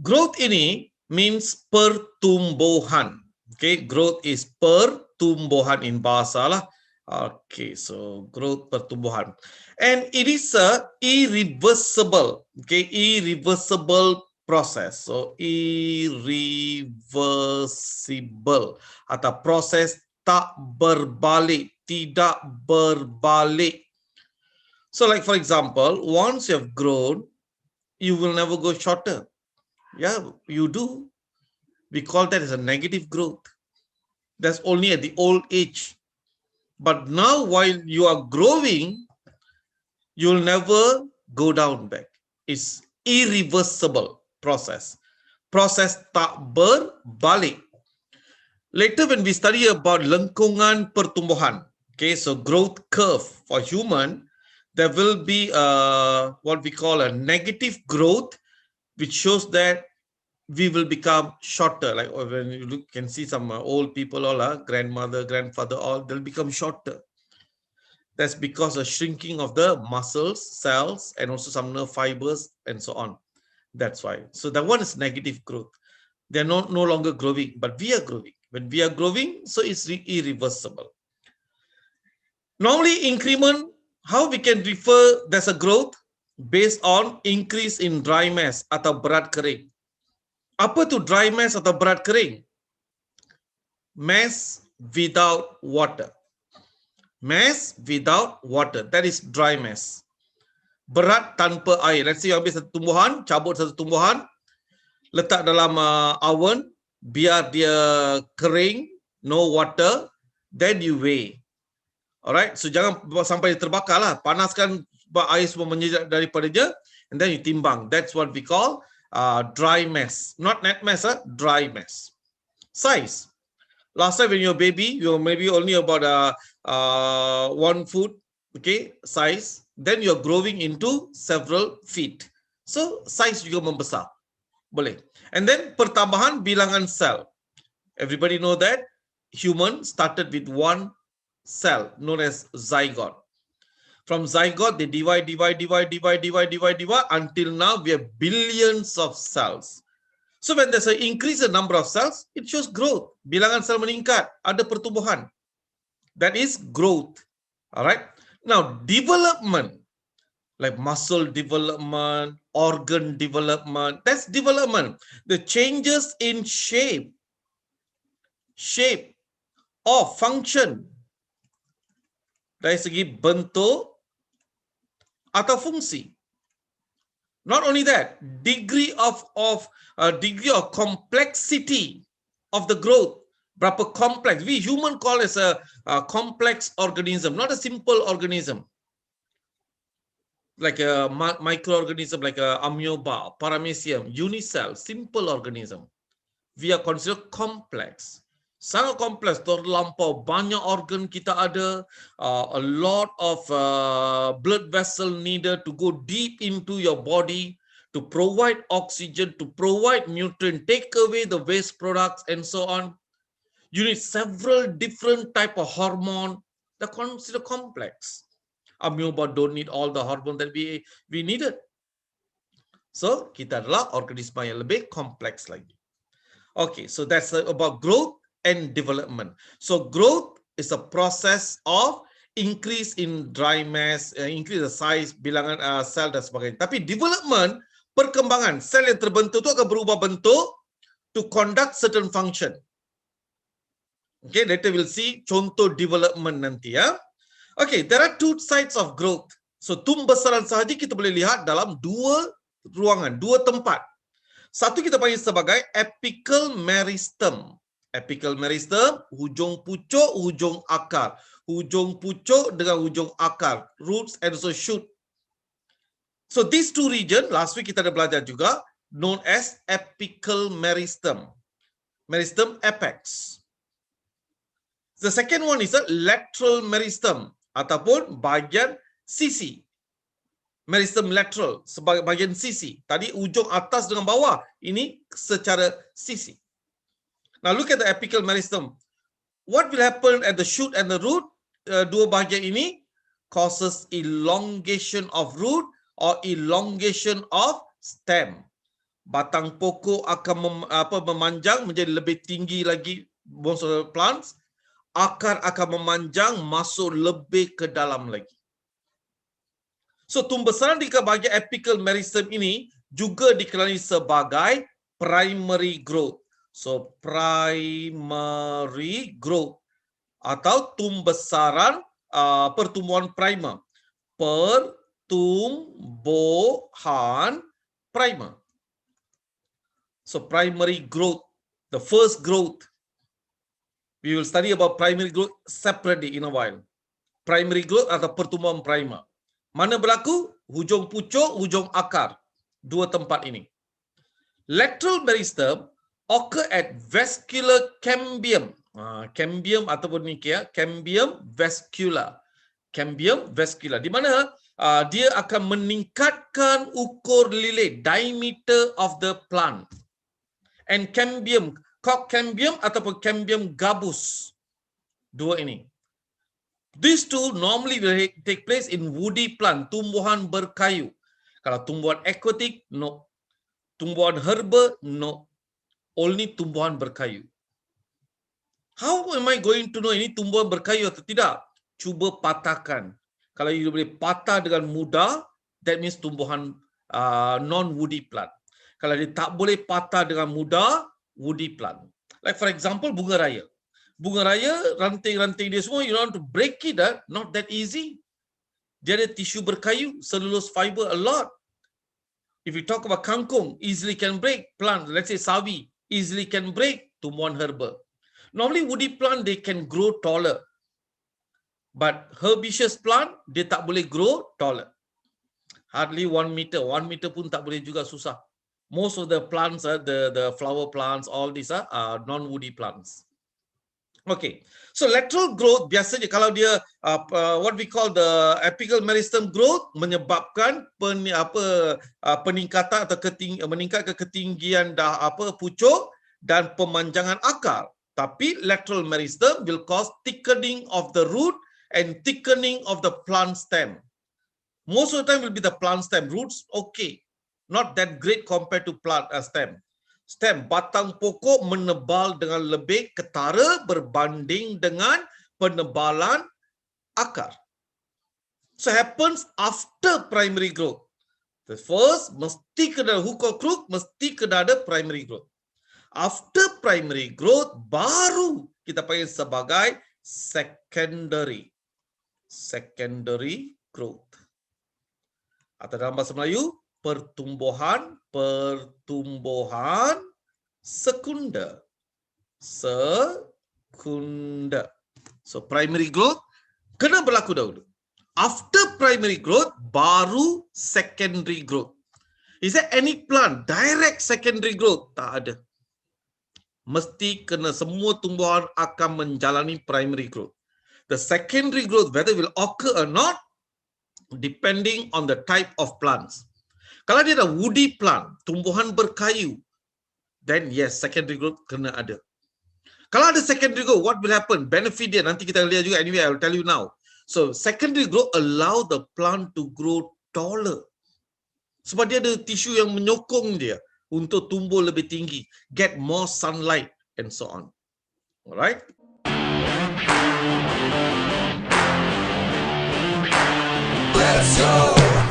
Growth ini means pertumbuhan. Okay, growth is pertumbuhan in bahasa lah. Okay, so growth pertumbuhan, and it is a irreversible. Okay, irreversible process. So irreversible atau proses tak berbalik, tidak berbalik. So, like for example, once you have grown, you will never go shorter. Yeah, you do. We call that as a negative growth. That's only at the old age. But now, while you are growing, you'll never go down back. It's irreversible process. Process tak berbalik. Later, when we study about lengkungan pertumbuhan, okay, so growth curve for human, there will be what we call a negative growth, which shows that we will become shorter. Like when you can see some old people, all grandmother, grandfather, all they'll become shorter. That's because of shrinking of the muscles, cells, and also some nerve fibers, and so on. That's why. So that one is negative growth. They're no longer growing, but we are growing. When we are growing, so it's irreversible. Normally, increment, how we can refer there's a growth based on increase in dry mass atau berat kering. Apa tu dry mass atau berat kering? Mass without water. Mass without water. That is dry mass. Berat tanpa air. Let's say you ambil satu tumbuhan, cabut satu tumbuhan, letak dalam oven, biar dia kering, no water, then you weigh. Alright, so jangan sampai terbakar lah. Panaskan air semua menjejak daripada dia, and then you timbang. That's what we call dry mass. Not net mass, dry mass. Size. Last time when you're a baby, you're maybe only about 1 foot, okay, size. Then you're growing into several feet. So size juga membesar. Boleh. And then pertambahan bilangan sel. Everybody know that human started with one cell known as zygote. From zygote, they divide until now we have billions of cells. So when there's an increase in number of cells, it shows growth. Bilangan sel meningkat, ada pertumbuhan. That is growth. All right. Now, development, like muscle development, organ development, that's development. The changes in shape or function, dari segi bentuk atau fungsi. Not only that, degree of complexity of the growth. Berapa complex? We human call as a complex organism, not a simple organism. Like a microorganism, like a amoeba, paramecium, unicell, simple organism. We are considered complex. Sangat kompleks, terlampau banyak organ kita ada, a lot of blood vessel needed to go deep into your body to provide oxygen, to provide nutrient, take away the waste products, and so on. You need several different type of hormone. They're considered complex. Amoeba don't need all the hormone that we needed. So, kita adalah organisme yang lebih kompleks lagi. Okay, so that's about growth and development. So growth is a process of increase in dry mass, increase the size, bilangan sel dan sebagainya. Tapi development, perkembangan, sel yang terbentuk itu akan berubah bentuk to conduct certain function. Okay, later we'll see contoh development nanti ya. Okay, there are two sides of growth. So tumbesaran sahaja kita boleh lihat dalam dua ruangan, dua tempat. Satu kita panggil sebagai apical meristem. Apical meristem, hujung pucuk, hujung akar. Hujung pucuk dengan hujung akar. Roots and also shoot. So these two regions, last week kita ada belajar juga, known as apical meristem. Meristem apex. The second one is a lateral meristem ataupun bahagian sisi. Meristem lateral sebagai bahagian sisi. Tadi ujung atas dengan bawah, ini secara sisi. Now look at the apical meristem. What will happen at the shoot and the root? dua bahagian ini causes elongation of root or elongation of stem. Batang pokok akan memanjang menjadi lebih tinggi lagi, most of the plants. Akar akan memanjang masuk lebih ke dalam lagi. So, tumbesaran di bahagian apical meristem ini juga dikenali sebagai primary growth. So, primary growth atau tumbesaran pertumbuhan primer. Pertumbuhan primer. So, primary growth, the first growth. We will study about primary growth separately in a while. Primary growth atau pertumbuhan primer. Mana berlaku? Hujung pucuk, hujung akar. Dua tempat ini. Lateral meristem occur at vascular cambium. Cambium ataupun ni ya, cambium vascular. Cambium vascular. Di mana dia akan meningkatkan ukur lilin, diameter of the plant. And cambium, cork cambium ataupun cambium gabus. Dua ini. These two normally will take place in woody plant, tumbuhan berkayu. Kalau tumbuhan aquatic, no. Tumbuhan herba, no. Only tumbuhan berkayu. How am I going to know ini tumbuhan berkayu atau tidak? Cuba patahkan. Kalau you boleh patah dengan mudah, that means tumbuhan non-woody plant. Kalau dia tak boleh patah dengan mudah, woody plant. Like for example, bunga raya. Bunga raya, ranting-ranting dia semua, you want to break it, not that easy. Dia ada tisu berkayu, cellulose fiber a lot. If you talk about kangkung, easily can break. Plant, let's say sawi, easily can break. Tumbuhan herba. Normally woody plant, they can grow taller. But herbaceous plant, dia tak boleh grow taller. Hardly 1 meter. 1 meter pun tak boleh juga, susah. Most of the plants, the flower plants, all these are non-woody plants. Okay, so lateral growth biasanya kalau dia what we call the apical meristem growth menyebabkan peningkatan atau meningkat ke ketinggian pucuk dan pemanjangan akar. Tapi lateral meristem will cause thickening of the root and thickening of the plant stem. Most of the time will be the plant stem. Roots okay, not that great compared to plant stem. Stem, batang pokok menebal dengan lebih ketara berbanding dengan penebalan akar. So happens after primary growth. The first, mesti kena hook or crook, mesti kena ada primary growth. After primary growth, baru kita panggil sebagai secondary. Secondary growth. Atau dalam bahasa Melayu, pertumbuhan sekunder. So primary growth kena berlaku dahulu. After primary growth baru secondary growth. Is there any plant direct secondary growth? Tak ada. Mesti kena semua tumbuhan akan menjalani primary growth. The secondary growth whether will occur or not depending on the type of plants. Kalau dia ada woody plant, tumbuhan berkayu, then yes, secondary growth kena ada. Kalau ada secondary growth, what will happen? Benefit dia, nanti kita lihat juga. Anyway, I will tell you now. So, secondary growth allow the plant to grow taller. Sebab dia ada tisu yang menyokong dia untuk tumbuh lebih tinggi, get more sunlight, and so on. Alright? Let's go!